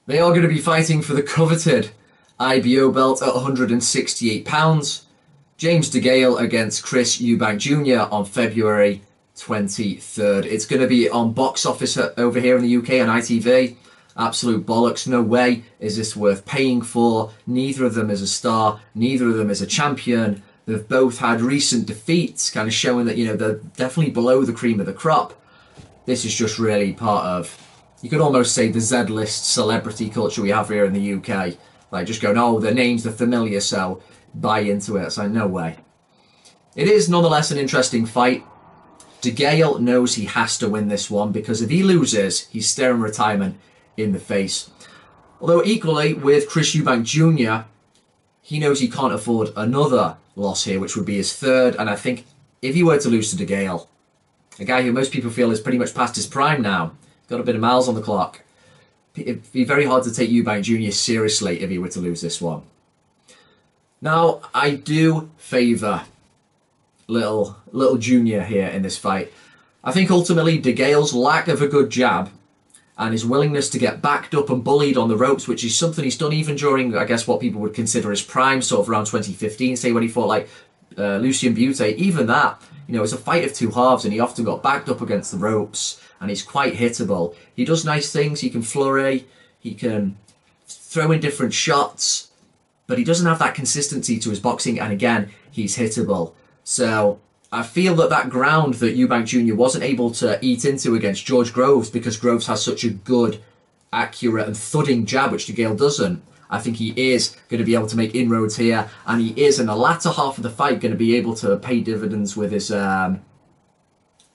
They are going to be fighting for the coveted IBO belt at £168. James Degale against Chris Eubank Jr. on February 23rd. It's going to be on box office over here in the UK on ITV. Absolute bollocks. No way is this worth paying for. Neither of them is a star. Neither of them is a champion. They've both had recent defeats, kind of showing that, they're definitely below the cream of the crop. This is just really part of, you could almost say, the Z-list celebrity culture we have here in the UK. Like, just going, oh, their names are familiar, so buy into it. So no way. It is nonetheless an interesting fight. Degale knows he has to win this one, because if he loses, he's staring retirement in the face. Although equally, with Chris Eubank Jr., he knows he can't afford another loss here, which would be his third. And I think if he were to lose to Degale, a guy who most people feel is pretty much past his prime now, got a bit of miles on the clock, it'd be very hard to take Eubank Jr. seriously if he were to lose this one. Now, I do favour little Junior here in this fight. I think ultimately Degale's lack of a good jab and his willingness to get backed up and bullied on the ropes, which is something he's done even during, I guess, what people would consider his prime, sort of around 2015, say when he fought like Lucien Butte. Even that, it's a fight of two halves, and he often got backed up against the ropes, and he's quite hittable. He does nice things. He can flurry, he can throw in different shots, but he doesn't have that consistency to his boxing, and again, he's hittable. So I feel that ground that Eubank Jr. wasn't able to eat into against George Groves, because Groves has such a good, accurate and thudding jab, which Degale doesn't, I think he is going to be able to make inroads here, and he is in the latter half of the fight going to be able to pay dividends with his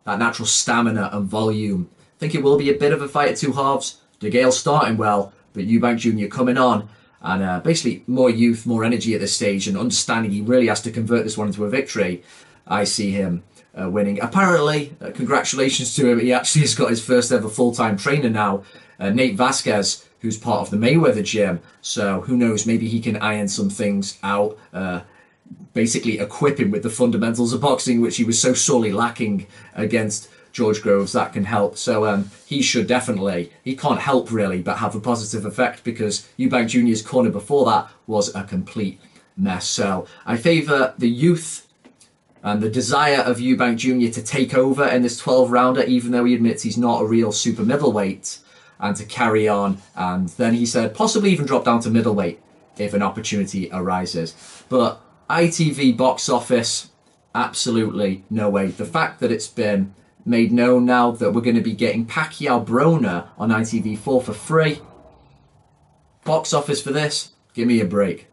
that natural stamina and volume. I think it will be a bit of a fight at two halves. Degale starting well, but Eubank Jr. coming on, and basically more youth, more energy at this stage, and understanding he really has to convert this one into a victory. I see him winning. Apparently, congratulations to him, he actually has got his first ever full-time trainer now, Nate Vasquez, who's part of the Mayweather gym. So who knows, maybe he can iron some things out, basically equip him with the fundamentals of boxing, which he was so sorely lacking against George Groves. That can help. So he should definitely, he can't help really but have a positive effect, because Eubank Jr.'s corner before that was a complete mess. So I favour the youth and the desire of Eubank Jr. to take over in this 12-rounder, even though he admits he's not a real super middleweight, and to carry on. And then he said possibly even drop down to middleweight if an opportunity arises. But ITV box office, absolutely no way. The fact that it's been made known now that we're going to be getting Pacquiao Broner on ITV4 for free. Box office for this, give me a break.